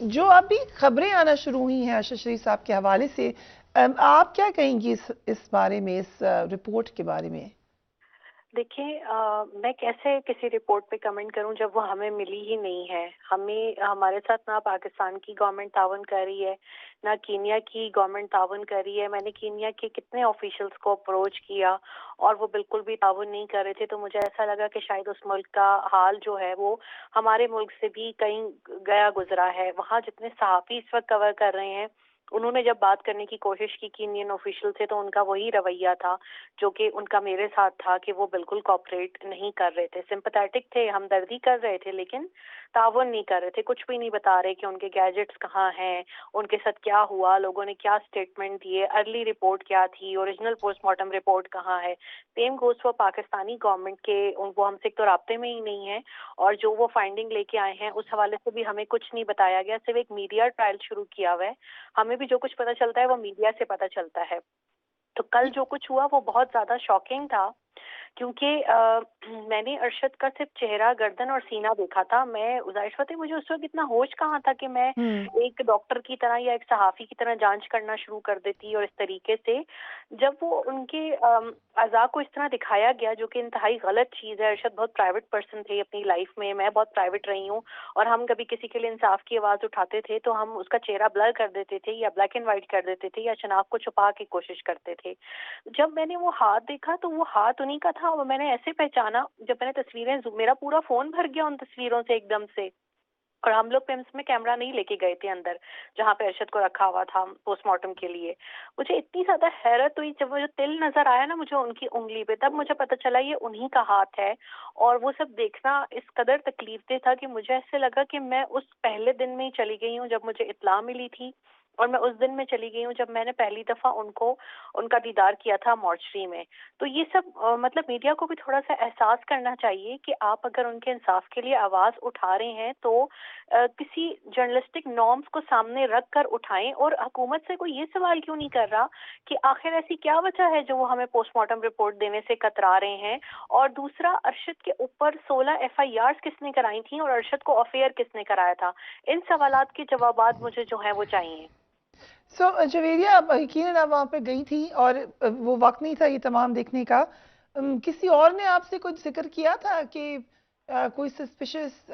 جو ابھی خبریں آنا شروع ہوئی ہیں ارشد شریف صاحب کے حوالے سے، آپ کیا کہیں گی اس بارے میں، اس رپورٹ کے بارے میں؟ دیکھیں، میں کیسے کسی رپورٹ پہ کمنٹ کروں جب وہ ہمیں ملی ہی نہیں ہے. ہمارے ساتھ نہ پاکستان کی گورنمنٹ تعاون کر رہی ہے، نہ کینیا کی گورنمنٹ تعاون کر رہی ہے. میں نے کینیا کے کتنے آفیشلز کو اپروچ کیا اور وہ بالکل بھی تعاون نہیں کر رہے تھے. تو مجھے ایسا لگا کہ شاید اس ملک کا حال جو ہے وہ ہمارے ملک سے بھی کہیں گیا گزرا ہے. وہاں جتنے صحافی اس وقت کور کر رہے ہیں، انہوں نے جب بات کرنے کی کوشش کی کینین آفیشل سے تو ان کا وہی رویہ تھا جو کہ ان کا میرے ساتھ تھا، کہ وہ بالکل کوآپریٹ نہیں کر رہے تھے. سمپیتھیٹک تھے، ہمدردی کر رہے تھے، لیکن تعاون نہیں کر رہے تھے. کچھ بھی نہیں بتا رہے کہ ان کے گیجٹس کہاں ہیں، ان کے ساتھ کیا ہوا، لوگوں نے کیا سٹیٹمنٹ دیے، ارلی رپورٹ کیا تھی، اوریجنل پوسٹ مارٹم رپورٹ کہاں ہے. Same goes for Pakistani government کے وہ ہم سے تو رابطے میں ہی نہیں ہیں، اور جو وہ فائنڈنگ لے کے آئے ہیں اس حوالے سے بھی ہمیں کچھ نہیں بتایا گیا. صرف ایک میڈیا ٹرائل شروع کیا ہوا ہے. ہمیں بھی جو کچھ پتہ چلتا ہے وہ میڈیا سے پتہ چلتا ہے. تو کل جو کچھ ہوا وہ بہت زیادہ شاکنگ تھا، کیونکہ میں نے ارشد کا صرف چہرہ، گردن اور سینہ دیکھا تھا. میں ظاہر فتح مجھے اس وقت اتنا ہوش کہاں تھا کہ میں ایک ڈاکٹر کی طرح یا ایک صحافی کی طرح جانچ کرنا شروع کر دیتی. اور اس طریقے سے جب وہ ان کے اعضاء کو اس طرح دکھایا گیا، جو کہ انتہائی غلط چیز ہے. ارشد بہت پرائیویٹ پرسن تھے اپنی لائف میں بہت پرائیویٹ رہی ہوں، اور ہم کبھی کسی کے لیے انصاف کی آواز اٹھاتے تھے تو ہم اس کا چہرہ بلر کر دیتے تھے یا بلیک اینڈ وائٹ کر دیتے تھے یا شناخت کو چھپا کی کوشش کرتے تھے. جب میں نے وہ ہاتھ دیکھا تو وہ ہاتھ انہی کا تھا، اور میں نے ایسے پہچانا. جب میں نے تصویریں، میرا پورا فون بھر گیا ان تصویروں سے ایک دم سے. اور ہم لوگ پیمس میں کیمرہ نہیں لے کے گئے تھے اندر جہاں پہ ارشد کو رکھا ہوا تھا پوسٹ مارٹم کے لیے. مجھے اتنی زیادہ حیرت ہوئی جب وہ جو تل نظر آیا نا مجھے ان کی انگلی پہ، تب مجھے پتہ چلا یہ انہی کا ہاتھ ہے. اور وہ سب دیکھنا اس قدر تکلیف دہ تھا کہ مجھے ایسے لگا کہ میں اس پہلے دن میں ہی چلی گئی ہوں جب مجھے اطلاع ملی تھی، اور میں اس دن میں چلی گئی ہوں جب میں نے پہلی دفعہ ان کا دیدار کیا تھا مارچری میں. تو یہ سب مطلب میڈیا کو بھی تھوڑا سا احساس کرنا چاہیے کہ آپ اگر ان کے انصاف کے لیے آواز اٹھا رہے ہیں تو کسی جرنلسٹک نارمز کو سامنے رکھ کر اٹھائیں. اور حکومت سے کوئی یہ سوال کیوں نہیں کر رہا کہ آخر ایسی کیا وجہ ہے جو وہ ہمیں پوسٹ مارٹم رپورٹ دینے سے کترا رہے ہیں. اور دوسرا، ارشد کے اوپر 16 FIRs کس نے کرائی تھیں اور ارشد کو آف ایئر کس نے کرایا تھا؟ ان سوالات کے جوابات مجھے جو ہیں وہ چاہیے. جویریہ، اب یقیناً آپ وہاں پہ گئی تھی اور وہ وقت نہیں تھا یہ تمام دیکھنے کا. کسی اور نے آپ سے کچھ ذکر کیا تھا کہ کوئی سسپیشس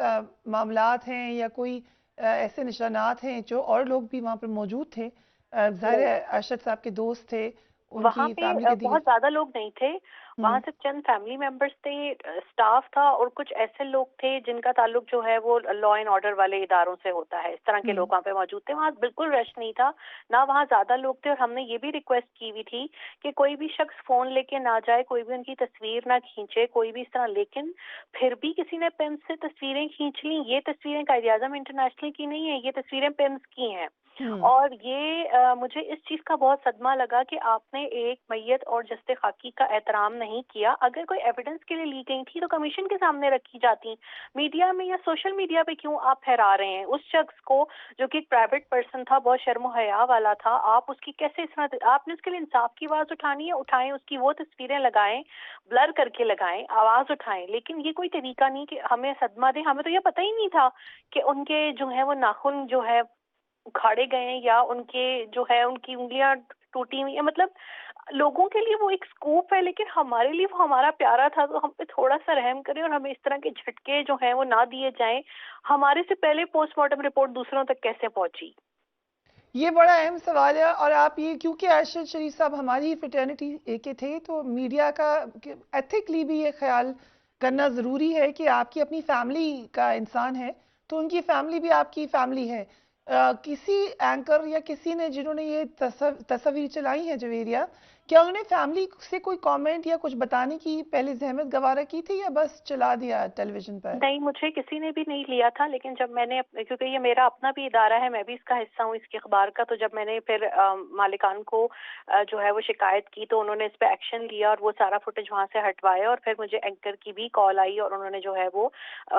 معاملات ہیں یا کوئی ایسے نشانات ہیں جو اور لوگ بھی وہاں پر موجود تھے؟ ظاہر ہے ارشد صاحب کے دوست تھے، ان وہاں کی پہ فیملی کے دیگر. بہت زیادہ لوگ نہیں تھے. وہاں صرف چند فیملی ممبرس تھے، سٹاف تھا، اور کچھ ایسے لوگ تھے جن کا تعلق جو ہے وہ لا اینڈ آرڈر والے اداروں سے ہوتا ہے. اس طرح کے لوگ وہاں پہ موجود تھے. وہاں بالکل رش نہیں تھا، نہ وہاں زیادہ لوگ تھے. اور ہم نے یہ بھی ریکویسٹ کی ہوئی تھی کہ کوئی بھی شخص فون لے کے نہ جائے، کوئی بھی ان کی تصویر نہ کھینچے، کوئی بھی اس طرح. لیکن پھر بھی کسی نے پیمس سے تصویریں کھینچ لیں. یہ تصویریں قائد اعظم انٹرنیشنل کی نہیں ہیں، یہ تصویریں پیمس کی ہیں. اور یہ مجھے اس چیز کا بہت صدمہ لگا کہ آپ نے ایک میت اور جسد خاکی کا احترام نہیں کیا. اگر کوئی ایویڈنس کے لیے لی گئی تھی تو کمیشن کے سامنے رکھی جاتی. میڈیا میں یا سوشل میڈیا پہ کیوں آپ پھیلا رہے ہیں اس شخص کو جو کہ ایک پرائیویٹ پرسن تھا، بہت شرم و حیا والا تھا؟ آپ اس کی کیسے اس طرح، آپ نے اس کے لیے انصاف کی آواز اٹھانی ہے، اٹھائیں. اس کی وہ تصویریں لگائیں، بلر کر کے لگائیں، آواز اٹھائیں. لیکن یہ کوئی طریقہ نہیں کہ ہمیں صدمہ دیں. ہمیں تو یہ پتہ ہی نہیں تھا کہ ان کے جو ہے وہ ناخن جو ہے اکھاڑے گئے ہیں، یا ان کے جو ہے ان کی انگلیاں ٹوٹی ہوئی ہیں. مطلب لوگوں کے لیے وہ ایک سکوپ ہے، لیکن ہمارے لیے وہ ہمارا پیارا تھا. تو ہم پہ تھوڑا سا رحم کریں اور ہمیں اس طرح کے جھٹکے جو ہیں وہ نہ دیے جائیں. ہمارے سے پہلے پوسٹ مارٹم رپورٹ دوسروں تک کیسے پہنچی؟ یہ بڑا اہم سوال ہے. اور آپ یہ، کیونکہ ارشد شریف صاحب ہماری فٹرنیٹی کے تھے، تو میڈیا کا ایتھکلی بھی یہ خیال کرنا ضروری ہے کہ آپ کی اپنی فیملی کا انسان ہے تو ان کی فیملی بھی آپ کی فیملی ہے. کسی اینکر یا کسی نے جنہوں نے یہ تصاویر چلائی ہیں جویریہ، کیا انہوں نے فیملی سے کوئی کامنٹ یا کچھ بتانے کی پہلے زحمت گوارا کی تھی یا بس چلا دیا ٹیلی ویژن پر؟ نہیں، مجھے کسی نے بھی نہیں لیا تھا. لیکن جب میں نے، کیونکہ یہ میرا اپنا بھی ادارہ ہے، میں بھی اس کا حصہ ہوں اس کے اخبار کا، تو جب میں نے پھر مالکان کو جو ہے وہ شکایت کی تو انہوں نے اس پہ ایکشن لیا اور وہ سارا فوٹیج وہاں سے ہٹوایا. اور پھر مجھے اینکر کی بھی کال آئی اور انہوں نے جو ہے وہ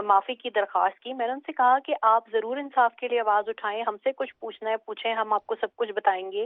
معافی کی درخواست کی. میں نے ان سے کہا کہ آپ ضرور انصاف کے لیے آواز اٹھائیں، ہم سے کچھ پوچھنا ہے پوچھیں، ہم آپ کو سب کچھ بتائیں گے.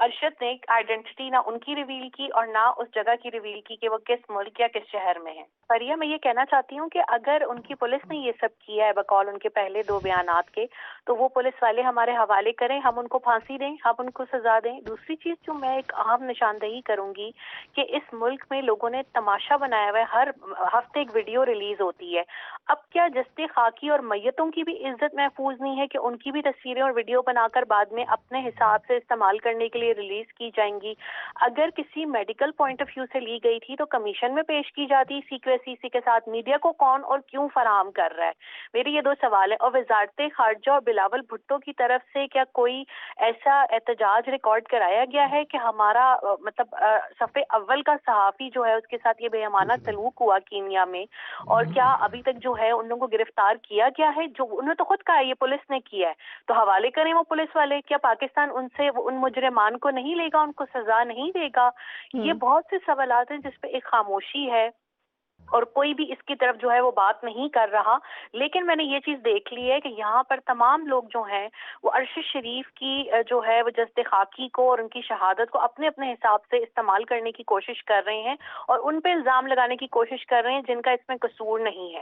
ارشد نے آئیڈینٹی نہ ان کی ریویل کی اور نہ اس جگہ کی ریویل کی کہ وہ کس ملک یا کس شہر میں ہیں. فریہ میں یہ کہنا چاہتی ہوں کہ اگر ان کی پولیس نے یہ سب کیا ہے بقول ان کے پہلے 2 بیانات کے، تو وہ پولیس والے ہمارے حوالے کریں، ہم ان کو پھانسی دیں، ہم ان کو سزا دیں. دوسری چیز جو میں ایک اہم نشاندہی کروں گی کہ اس ملک میں لوگوں نے تماشا بنایا ہوا ہے، ہر ہفتے ایک ویڈیو ریلیز ہوتی ہے. اب کیا جستے خاکی اور میتوں کی بھی عزت محفوظ نہیں ہے کہ ان کی بھی تصویریں اور ویڈیو بنا کر بعد میں اپنے حساب سے استعمال کرنے کے لیے ریلیز کی جائیں گی؟ اگر کسی میڈیکل پوائنٹ آف ویو سے لی گئی تھی تو کمیشن میں پیش کی جاتی سیکریسی کے ساتھ. میڈیا کو کون اور کیوں فراہم کر رہا ہے؟ میرے یہ 2 سوال ہیں. اور وزارت خارجہ اور بلاول بھٹو کی طرف سے کیا کوئی ایسا احتجاج ریکارڈ کرایا گیا ہے کہ ہمارا مطلب صفحے اول کا صحافی جو ہے اس کے ساتھ یہ بے امانہ سلوک ہوا کینیا میں؟ اور کیا ابھی تک جو ہے ان لوگوں کو گرفتار کیا گیا ہے؟ جو انہوں نے تو خود کہا ہے یہ پولیس نے کیا ہے، تو حوالے کریں وہ پولیس والے. کیا پاکستان ان سے ان مجرمان کو نہیں لے گا، ان کو سزا نہیں دے گا؟ یہ بہت سے سوالات ہیں جس پہ ایک خاموشی ہے اور کوئی بھی اس کی طرف جو ہے وہ بات نہیں کر رہا. لیکن میں نے یہ چیز دیکھ لی ہے کہ یہاں پر تمام لوگ جو ہیں وہ ارشد شریف کی جو ہے وہ جسد خاکی کو اور ان کی شہادت کو اپنے اپنے حساب سے استعمال کرنے کی کوشش کر رہے ہیں اور ان پہ الزام لگانے کی کوشش کر رہے ہیں جن کا اس میں قصور نہیں ہے.